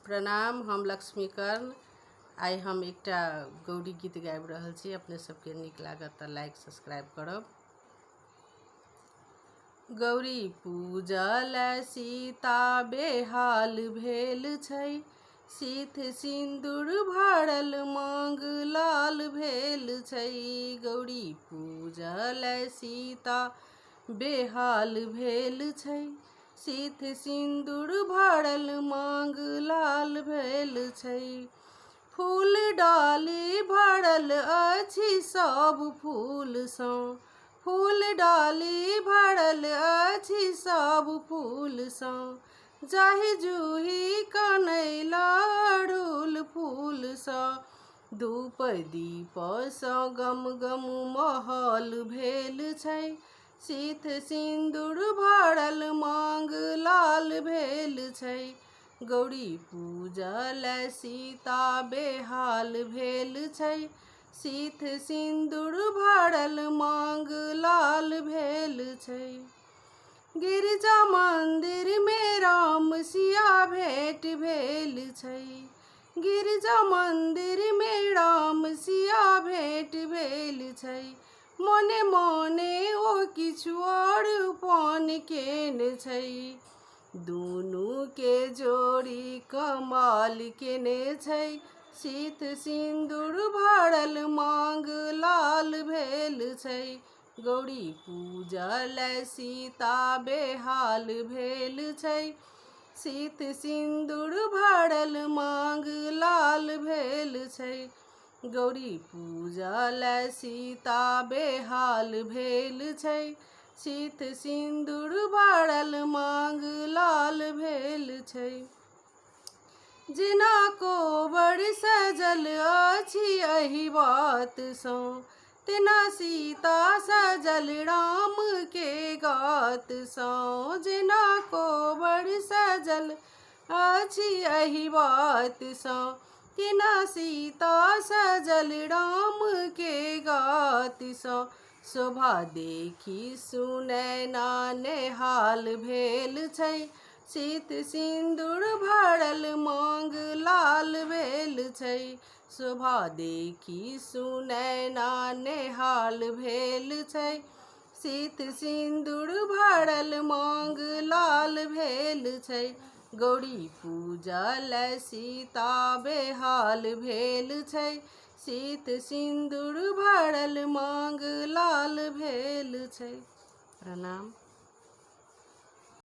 प्रणाम। हम लक्ष्मीकर्ण। आई हम एकटा गौरी गीत गाबि रहल छी। अपने सबके नीक लागत तऽ लाइक सब्सक्राइब करब। गौरी पूजल सीता बेहाल भेल छै, सीत सिन्दूर भरल मांग लाल भेल छै। गौरी पूजल सीता बेहाल भेल छै, सीत सिन्दूर भरल मांग लाल भेल छै। फूल डाली भरल अछि सब फूलसँ, फूल डाली भरल अछि सब फूलसँ। जाहि जूही कनैला अड़हुल फूलसँ, धूप दीपसँ गम गम महल भेल छै। सीत सिन्दूर भरल मांग लाल भेल छै। गौरी पूजल सीता बेहाल भेल छै, सीत सिन्दूर भरल मांग लाल भेल छै। गिरिजा मंदिर में राम सिया भेंट भेल छै, गिरिजा मंदिर में राम सिया भेंट भेल छै। मोने मोने ओ किछु और उपान केने छै, दुनू के जोड़ी कमाल केने छै। सीत सिन्दूर भरल मांग लाल भेल छै। गौरी पूजल सीता बेहाल भेल छै, सीत सिन्दूर भरल मांग लाल भेल छै। गौरी पूजल सीता बेहाल भेल छै, सीत सिन्दूर भरल मांग लाल भेल छै। जेना कोबर सजल अछि एहि बातसँ, तेना सीता सजल राम के गातसँ। जेना कोबर सजल अछि एहि बातसँ, तेना सीता सजल राम के गातसँ। शोभा देखी सुनैना नेहाल भेल छै, सीत सिन्दूर भरल मांग लाल भेल छै। शोभा देखी सुनैना नेहाल भेल छै, सीत सिन्दूर भरल मांग लाल भेल छै। गौरी पूजल सीता बेहाल भेल छै, सीत सिन्दूर भरल मांग लाल भेल छै। प्रणाम।